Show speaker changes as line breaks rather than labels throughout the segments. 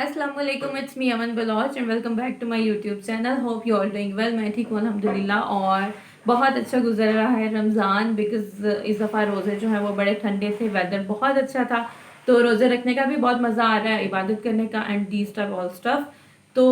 अस्सलाम वालेकुम, it's me Aman Baloch and welcome back to my YouTube channel. Hope you all doing well. मैं ठीक हूँ अल्हम्दुलिल्लाह। और बहुत अच्छा गुजर रहा है रमज़ान, बिकॉज इस दफ़ा रोज़े जो हैं वो बड़े ठंडे थे, वेदर बहुत अच्छा था, तो रोज़े रखने का भी बहुत मज़ा आ रहा है, इबादत करने का and the stuff all stuff. तो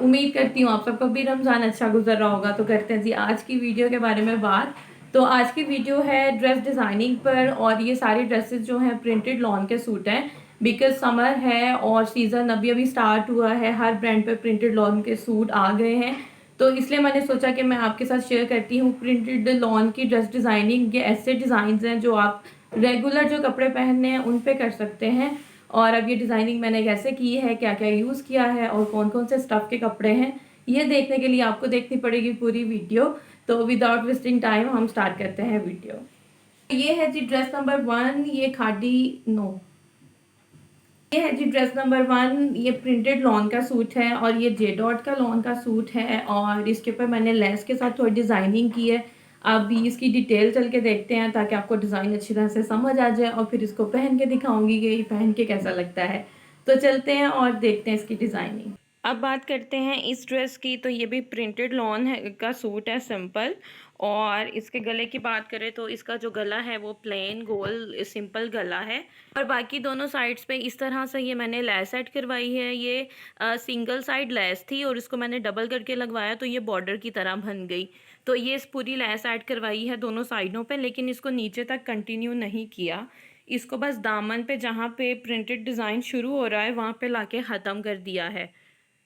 उम्मीद करती हूँ आप सबका भी रमज़ान अच्छा गुजर रहा होगा। तो करते हैं जी आज की वीडियो के बारे में बात। तो आज की वीडियो है ड्रेस डिज़ाइनिंग पर, और ये सारी ड्रेसेस जो हैं प्रिंटेड लॉन के सूट हैं, बिकॉज समर है और सीज़न अभी अभी स्टार्ट हुआ है, हर ब्रांड पे प्रिंटेड लॉन के सूट आ गए हैं। तो इसलिए मैंने सोचा कि मैं आपके साथ शेयर करती हूँ प्रिंटेड लॉन की ड्रेस डिज़ाइनिंग। ये ऐसे डिज़ाइंस हैं जो आप रेगुलर जो कपड़े पहनने हैं उन पे कर सकते हैं। और अब ये डिज़ाइनिंग मैंने कैसे की है, क्या क्या यूज़ किया है और कौन कौन से स्टफ़ के कपड़े हैं, ये देखने के लिए आपको देखनी पड़ेगी पूरी वीडियो। तो विदाउट वेस्टिंग टाइम हम स्टार्ट करते हैं वीडियो। ये है जी ड्रेस नंबर 1। ये खादी नो ये है जी ड्रेस नंबर 1। ये प्रिंटेड लॉन का सूट है और ये जे डॉट का लॉन का सूट है, और इसके ऊपर मैंने लेस के साथ थोड़ी डिज़ाइनिंग की है। अभी इसकी डिटेल चल के देखते हैं ताकि आपको डिज़ाइन अच्छी तरह से समझ आ जाए, और फिर इसको पहन के दिखाऊंगी कि ये पहन के कैसा लगता है। तो चलते हैं और देखते हैं इसकी डिज़ाइनिंग। अब बात करते हैं इस ड्रेस की। तो ये भी प्रिंटेड लॉन है का सूट है, सिंपल। और इसके गले की बात करें तो इसका जो गला है वो प्लेन गोल सिंपल गला है, और बाकी दोनों साइड्स पे इस तरह से ये मैंने लेस ऐड करवाई है। ये सिंगल साइड लेस थी और इसको मैंने डबल करके लगवाया तो ये बॉर्डर की तरह बन गई। तो ये इस पूरी लेस ऐड करवाई है दोनों साइडों पे, लेकिन इसको नीचे तक कंटिन्यू नहीं किया। इसको बस दामन पे जहाँ पे प्रिंटेड डिज़ाइन शुरू हो रहा है वहाँ पे लाके ख़त्म कर दिया है।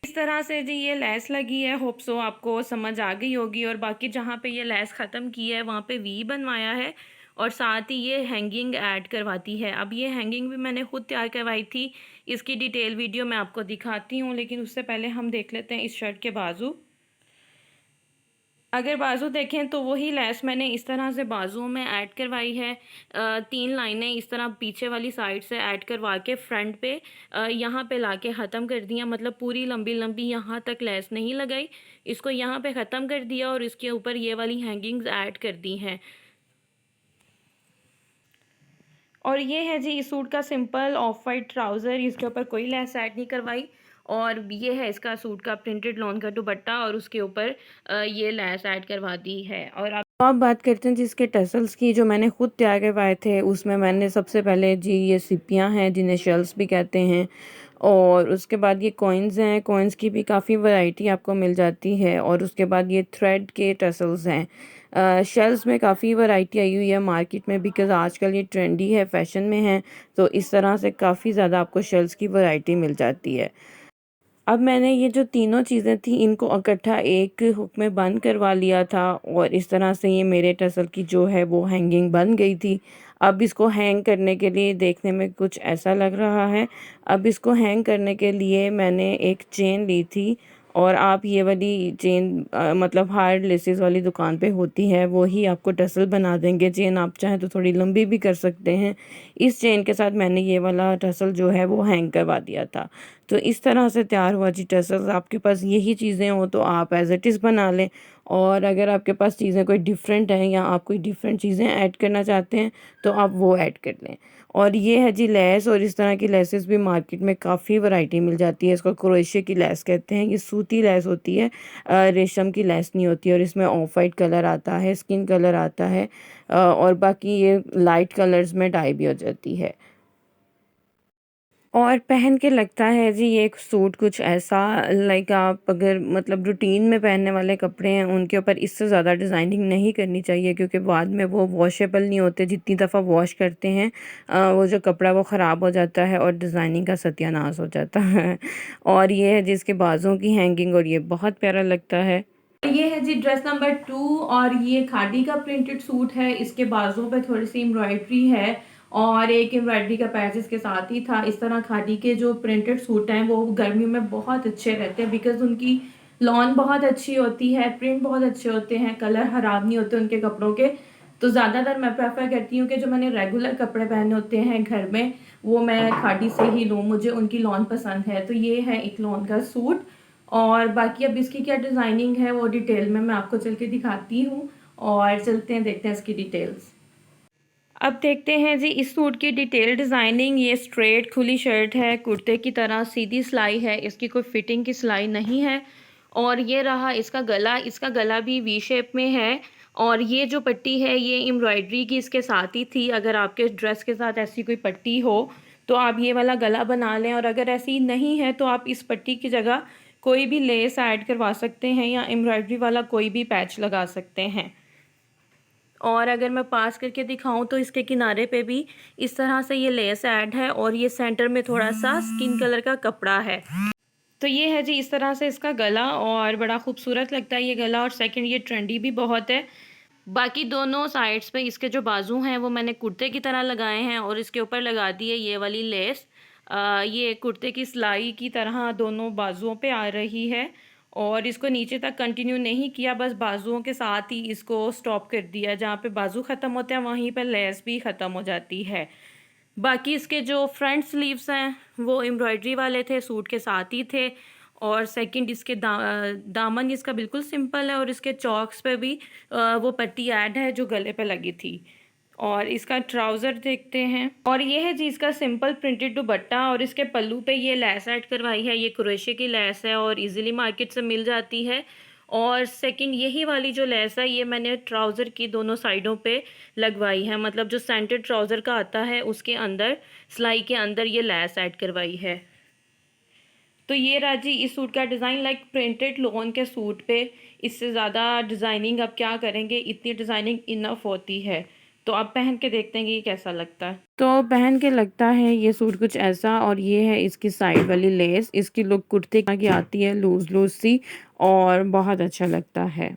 इस तरह से जी ये लेस लगी है। होप सो आपको समझ आ गई होगी। और बाकी जहाँ पे ये लेस ख़त्म की है वहाँ पे वी बनवाया है, और साथ ही ये हैंगिंग ऐड करवाती है। अब ये हैंगिंग भी मैंने खुद तैयार करवाई थी, इसकी डिटेल वीडियो मैं आपको दिखाती हूँ, लेकिन उससे पहले हम देख लेते हैं इस शर्ट के बाजू। अगर बाजू देखें तो वही लेस मैंने इस तरह से बाजुओं में ऐड करवाई है। 3 लाइनें इस तरह पीछे वाली साइड से ऐड करवा के फ्रंट पे यहाँ पे लाके ख़त्म कर दिया। मतलब पूरी लंबी लंबी यहाँ तक लेस नहीं लगाई, इसको यहाँ पे ख़त्म कर दिया और इसके ऊपर ये वाली हैंगिंग्स ऐड कर दी हैं। और ये है जी इस सूट का सिंपल ऑफ वाइट ट्राउज़र, इसके ऊपर कोई लेस ऐड नहीं करवाई। और ये है इसका सूट का प्रिंटेड लॉन का दुपट्टा, और उसके ऊपर ये लेस ऐड करवा दी है। और अब बात करते हैं जिसके टसल्स की, जो मैंने खुद तैयार करवाए थे। उसमें मैंने सबसे पहले जी ये सिपियाँ हैं जिन्हें शेल्स भी कहते हैं, और उसके बाद ये कॉइन्स हैं। कॉइन्स की भी काफ़ी वैरायटी आपको मिल जाती है। और उसके बाद ये थ्रेड के टसल्स हैं। शेल्स में काफ़ी वैरायटी आई हुई है मार्केट में, बिकॉज़ आजकल ये ट्रेंडी है, फैशन में है। तो इस तरह से काफ़ी ज़्यादा आपको शेल्स की वैरायटी मिल जाती है। अब मैंने ये जो तीनों चीज़ें थी इनको इकट्ठा एक हुक में बंद करवा लिया था, और इस तरह से ये मेरे टसल की जो है वो हैंगिंग बन गई थी। अब इसको हैंग करने के लिए देखने में कुछ ऐसा लग रहा है। अब इसको हैंग करने के लिए मैंने एक चेन ली थी, और आप ये वाली चेन मतलब हार्ड लेसेस वाली दुकान पे होती है, वो ही आपको टसल बना देंगे। चेन आप चाहें तो थोड़ी लंबी भी कर सकते हैं। इस चेन के साथ मैंने ये वाला टसल जो है वो हैंग करवा दिया था। तो इस तरह से तैयार हुआ जी टसल्स। आपके पास यही चीज़ें हो तो आप एज इट इज़ बना लें, और अगर आपके पास चीज़ें कोई डिफरेंट हैं या आप कोई डिफरेंट चीज़ें ऐड करना चाहते हैं तो आप वो ऐड कर लें। और ये है जी लेस, और इस तरह की लेसेस भी मार्केट में काफ़ी वैरायटी मिल जाती है। इसको क्रोशिया की लेस कहते हैं। ये सूती लेस होती है, रेशम की लेस नहीं होती। और इसमें ऑफ वाइट कलर आता है, स्किन कलर आता है, और बाकी ये लाइट कलर्स में डाई भी हो जाती है। और पहन के लगता है जी ये एक सूट कुछ ऐसा, लाइक आप अगर मतलब रूटीन में पहनने वाले कपड़े हैं उनके ऊपर इससे ज़्यादा डिज़ाइनिंग नहीं करनी चाहिए, क्योंकि बाद में वो वॉशेबल नहीं होते। जितनी दफ़ा वॉश करते हैं वो जो कपड़ा वो ख़राब हो जाता है और डिज़ाइनिंग का सत्यानाश हो जाता है। और ये है जिसके बाजुओं की हैंगिंग, और ये बहुत प्यारा लगता है। ये है जी ड्रेस नंबर 2, और ये खादी का प्रिंटेड सूट है। इसके बाजुओं पे थोड़ी सी एम्ब्रॉयडरी है, और एक एम्ब्रॉयडरी का पैच इसके साथ ही था। इस तरह खादी के जो प्रिंटेड सूट हैं वो गर्मियों में बहुत अच्छे रहते हैं, बिकॉज उनकी लॉन बहुत अच्छी होती है, प्रिंट बहुत अच्छे होते हैं, कलर ख़राब नहीं होते उनके कपड़ों के। तो ज़्यादातर मैं प्रेफर करती हूँ कि जो मैंने रेगुलर कपड़े पहने होते हैं घर में वो मैं खादी से ही लूँ, मुझे उनकी लॉन पसंद है। तो ये है एक लॉन का सूट। और बाकी अब इसकी क्या डिज़ाइनिंग है वो डिटेल में मैं आपको चल के दिखाती हूँ, और चलते हैं देखते हैं इसकी डिटेल्स। अब देखते हैं जी इस सूट की डिटेल डिज़ाइनिंग। ये स्ट्रेट खुली शर्ट है, कुर्ते की तरह सीधी सिलाई है, इसकी कोई फिटिंग की सिलाई नहीं है। और ये रहा इसका गला भी वी शेप में है। और ये जो पट्टी है ये एम्ब्रॉयडरी की इसके साथ ही थी। अगर आपके ड्रेस के साथ ऐसी कोई पट्टी हो तो आप ये वाला गला बना लें, और अगर ऐसी नहीं है तो आप इस पट्टी की जगह कोई भी लेस ऐड करवा सकते हैं या एम्ब्रॉयडरी वाला कोई भी पैच लगा सकते हैं। और अगर मैं पास करके दिखाऊं तो इसके किनारे पे भी इस तरह से ये लेस ऐड है, और ये सेंटर में थोड़ा सा स्किन कलर का कपड़ा है। तो ये है जी इस तरह से इसका गला, और बड़ा खूबसूरत लगता है ये गला। और सेकंड ये ट्रेंडी भी बहुत है। बाकी दोनों साइड्स पे इसके जो बाजू हैं वो मैंने कुर्ते की तरह लगाए हैं, और इसके ऊपर लगा दी है ये वाली लेस। ये कुर्ते की सिलाई की तरह दोनों बाजुओं पे आ रही है, और इसको नीचे तक कंटिन्यू नहीं किया, बस बाजुओं के साथ ही इसको स्टॉप कर दिया। जहाँ पे बाजू ख़त्म होते हैं वहीं पर लेस भी ख़त्म हो जाती है। बाकी इसके जो फ्रंट स्लीव्स हैं वो एम्ब्रॉयडरी वाले थे, सूट के साथ ही थे। और सेकंड इसके दामन इसका बिल्कुल सिंपल है, और इसके चौक्स पे भी वो पट्टी ऐड है जो गले पे लगी थी। और इसका ट्राउज़र देखते हैं, और ये है जी इसका सिंपल प्रिंटेड दुपट्टा। और इसके पल्लू पे ये लेस ऐड करवाई है, ये क्रोशे की लेस है और इजीली मार्केट से मिल जाती है। और सेकंड यही वाली जो लेस है ये मैंने ट्राउज़र की दोनों साइडों पे लगवाई है, मतलब जो सेंटर ट्राउज़र का आता है उसके अंदर सिलाई के अंदर ये लेस ऐड करवाई है। तो ये रहा जी इस सूट का डिज़ाइन। लाइक प्रिंटेड लोन के सूट पे इससे ज़्यादा डिज़ाइनिंग अब क्या करेंगे, इतनी डिज़ाइनिंग इनफ होती है। तो अब पहन के देखते हैं कि ये कैसा लगता है। तो पहन के लगता है ये सूट कुछ ऐसा। और ये है इसकी साइड वाली लेस, इसकी लुक कुर्ते की आती है लूज लूज सी, और बहुत अच्छा लगता है।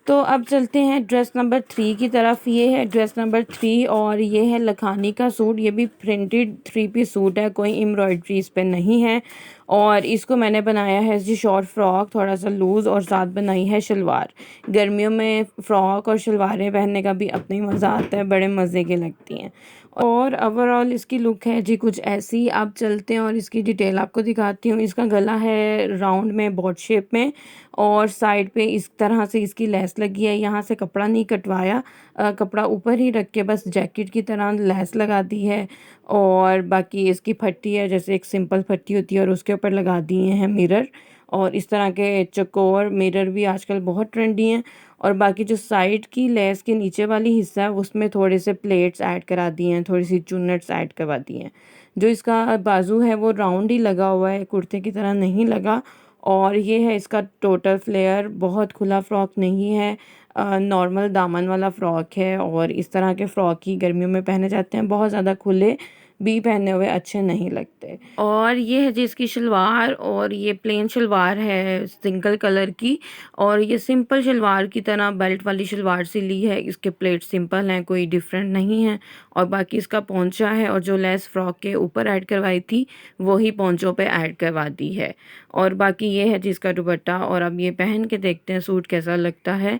तो अब चलते हैं ड्रेस नंबर 3 की तरफ। ये है ड्रेस नंबर 3, और ये है लखानी का सूट। ये भी प्रिंटेड 3 पीस सूट है, कोई एम्ब्रॉयडरी इस पर नहीं है। और इसको मैंने बनाया है जी शॉर्ट फ्रॉक, थोड़ा सा लूज़, और साथ बनाई है शलवार। गर्मियों में फ़्रॉक और शलवारें पहनने का भी अपना ही मज़ा आता है, बड़े मज़े की लगती हैं। और ओवरऑल इसकी लुक है जी कुछ ऐसी। अब चलते हैं और इसकी डिटेल आपको दिखाती हूँ। इसका गला है राउंड में, बॉट शेप में, और साइड पे इस तरह से इसकी लेस लगी है। यहाँ से कपड़ा नहीं कटवाया, कपड़ा ऊपर ही रख के बस जैकेट की तरह लेस लगा दी है। और बाकी इसकी फट्टी है, जैसे एक सिंपल फट्टी होती है, और उसके ऊपर लगा दिए हैं मिरर। और इस तरह के चकोर मिरर भी आजकल बहुत ट्रेंडी हैं। और बाकी जो साइड की लेस के नीचे वाली हिस्सा है उसमें थोड़े से प्लेट्स ऐड करा दिए हैं, थोड़ी सी चुन्नट्स ऐड करवा दी हैं। जो इसका बाजू है वो राउंड ही लगा हुआ है, कुर्ते की तरह नहीं लगा। और ये है इसका टोटल फ्लेयर, बहुत खुला फ़्रॉक नहीं है, नॉर्मल दामन वाला फ़्रॉक है। और इस तरह के फ़्रॉक ही गर्मियों में पहने जाते हैं, बहुत ज़्यादा खुले भी पहने हुए अच्छे नहीं लगते। और ये है जी इसकी शलवार, और ये प्लेन शलवार है सिंगल कलर की। और ये सिंपल शलवार की तरह बेल्ट वाली शलवार सी ली है, इसके प्लेट सिंपल हैं, कोई डिफरेंट नहीं है। और बाकी इसका पोंचा है, और जो लेस फ्रॉक के ऊपर ऐड करवाई थी वही पोंचों पे ऐड करवा दी है। और बाकी ये है जिसका दुपट्टा। और अब ये पहन के देखते हैं सूट कैसा लगता है।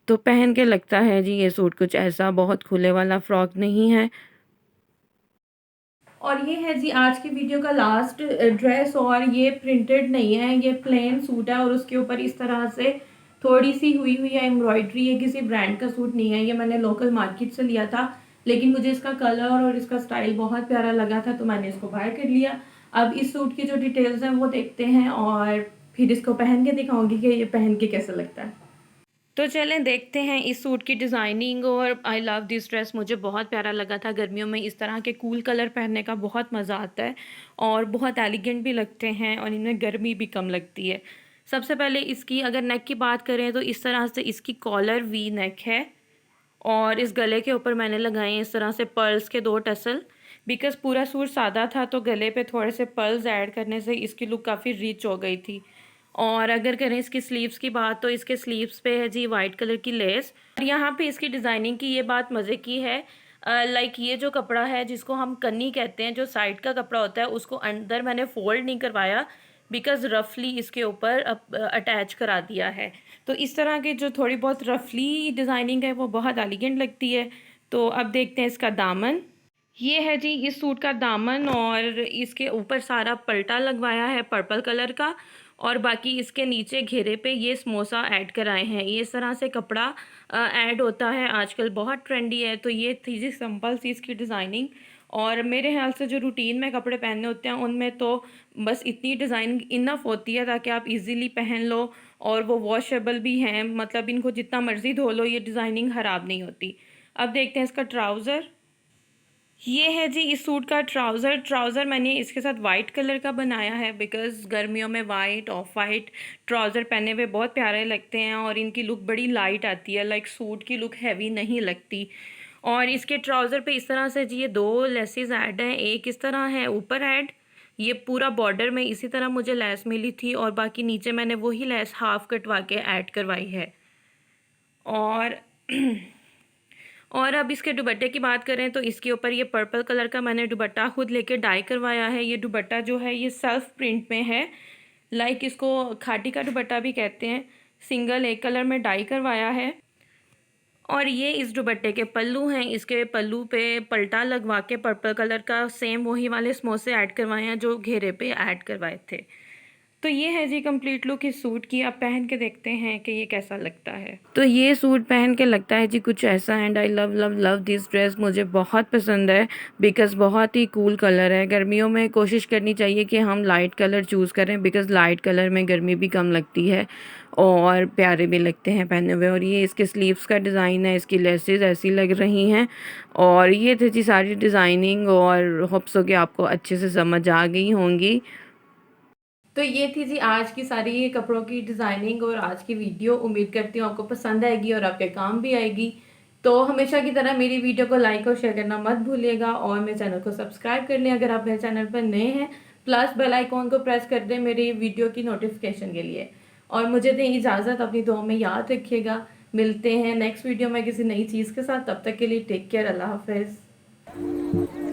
तो पहन के लगता है जी ये सूट कुछ ऐसा, बहुत खुले वाला फ़्रॉक नहीं है। और ये है जी आज की वीडियो का लास्ट ड्रेस। और ये प्रिंटेड नहीं है, ये प्लेन सूट है, और उसके ऊपर इस तरह से थोड़ी सी हुई हुई है एम्ब्रॉयडरी। ये किसी ब्रांड का सूट नहीं है, ये मैंने लोकल मार्केट से लिया था, लेकिन मुझे इसका कलर और इसका स्टाइल बहुत प्यारा लगा था तो मैंने इसको बाय कर लिया। अब इस सूट की जो डिटेल्स हैं वो देखते हैं, और फिर इसको पहन के दिखाऊंगी कि ये पहन के कैसा लगता है। तो चलें देखते हैं इस सूट की डिज़ाइनिंग। और आई लव दिस ड्रेस, मुझे बहुत प्यारा लगा था। गर्मियों में इस तरह के कूल कलर पहनने का बहुत मज़ा आता है, और बहुत एलिगेंट भी लगते हैं, और इनमें गर्मी भी कम लगती है। सबसे पहले इसकी अगर नेक की बात करें तो इस तरह से इसकी कॉलर वी नेक है, और इस गले के ऊपर मैंने लगाए हैं इस तरह से पर्ल्स के 2 टसल। बिकॉज़ पूरा सूट सादा था तो गले पे थोड़े से पर्ल्स ऐड करने से इसकी लुक काफ़ी रिच हो गई थी। और अगर करें इसकी स्लीव्स की बात तो इसके स्लीव्स पे है जी वाइट कलर की लेस। और यहाँ पे इसकी डिज़ाइनिंग की ये बात मज़े की है, लाइक ये जो कपड़ा है जिसको हम कन्नी कहते हैं, जो साइड का कपड़ा होता है, उसको अंदर मैंने फोल्ड नहीं करवाया, बिकॉज़ रफली इसके ऊपर अटैच करा दिया है। तो इस तरह के जो थोड़ी बहुत रफली डिज़ाइनिंग है वो बहुत एलिगेंट लगती है। तो अब देखते हैं इसका दामन। ये है जी इस सूट का दामन, और इसके ऊपर सारा पल्टा लगवाया है पर्पल कलर का, और बाकी इसके नीचे घेरे पे ये समोसा ऐड कराए हैं। ये इस तरह से कपड़ा ऐड होता है, आजकल बहुत ट्रेंडी है। तो ये थी जी सिंपल सी इसकी डिज़ाइनिंग। और मेरे ख्याल से जो रूटीन में कपड़े पहनने होते हैं उनमें तो बस इतनी डिज़ाइनिंग इनफ होती है ताकि आप इजीली पहन लो, और वो वॉशेबल भी हैं, मतलब इनको जितना मर्ज़ी धो लो ये डिज़ाइनिंग ख़राब नहीं होती। अब देखते हैं इसका ट्राउज़र। ये है जी इस सूट का ट्राउज़र मैंने इसके साथ वाइट कलर का बनाया है, बिकॉज़ गर्मियों में वाइट ऑफ वाइट ट्राउज़र पहने हुए बहुत प्यारे लगते हैं, और इनकी लुक बड़ी लाइट आती है, लाइक सूट की लुक हैवी नहीं लगती। और इसके ट्राउज़र पे इस तरह से जी ये 2 लेसेस ऐड हैं, एक इस तरह है ऊपर ऐड, ये पूरा बॉर्डर में इसी तरह मुझे लेस मिली थी, और बाकी नीचे मैंने वही लेस हाफ कटवा के ऐड करवाई है। और और अब इसके दुपट्टे की बात करें तो इसके ऊपर ये पर्पल कलर का मैंने दुपट्टा खुद लेके डाई करवाया है। ये दुपट्टा जो है ये सेल्फ प्रिंट में है, लाइक इसको खाटी का दुपट्टा भी कहते हैं। सिंगल एक कलर में डाई करवाया है। और ये इस दुपट्टे के पल्लू हैं, इसके पल्लू पे पल्टा लगवा के पर्पल कलर का सेम वही वाले समोसे ऐड करवाए हैं जो घेरे पे ऐड करवाए थे। तो ये है जी कंप्लीट लुक इस सूट की। आप पहन के देखते हैं कि ये कैसा लगता है। तो ये सूट पहन के लगता है जी कुछ ऐसा, and I love love love this dress. मुझे बहुत पसंद है बिकॉज़ बहुत ही कूल कलर है। गर्मियों में कोशिश करनी चाहिए कि हम लाइट कलर चूज़ करें, बिकॉज़ लाइट कलर में गर्मी भी कम लगती है और प्यारे भी लगते हैं पहने हुए। और ये इसके स्लीव्स का डिज़ाइन है, इसकी लेसेस ऐसी लग रही हैं। और ये थी जी सारी डिज़ाइनिंग, और होप सो कि आपको अच्छे से समझ आ गई होंगी। तो ये थी जी आज की सारी कपड़ों की डिज़ाइनिंग और आज की वीडियो। उम्मीद करती हूँ आपको पसंद आएगी और आपके काम भी आएगी। तो हमेशा की तरह मेरी वीडियो को लाइक और शेयर करना मत भूलिएगा, और मेरे चैनल को सब्सक्राइब कर लें अगर आप मेरे चैनल पर नए हैं, प्लस बेल आइकॉन को प्रेस कर दें मेरी वीडियो की नोटिफिकेशन के लिए। और मुझे दें इजाज़त, अपनी दुआ में याद रखिएगा। मिलते हैं नेक्स्ट वीडियो में किसी नई चीज़ के साथ। तब तक के लिए टेक केयर, अल्लाह हाफिज़।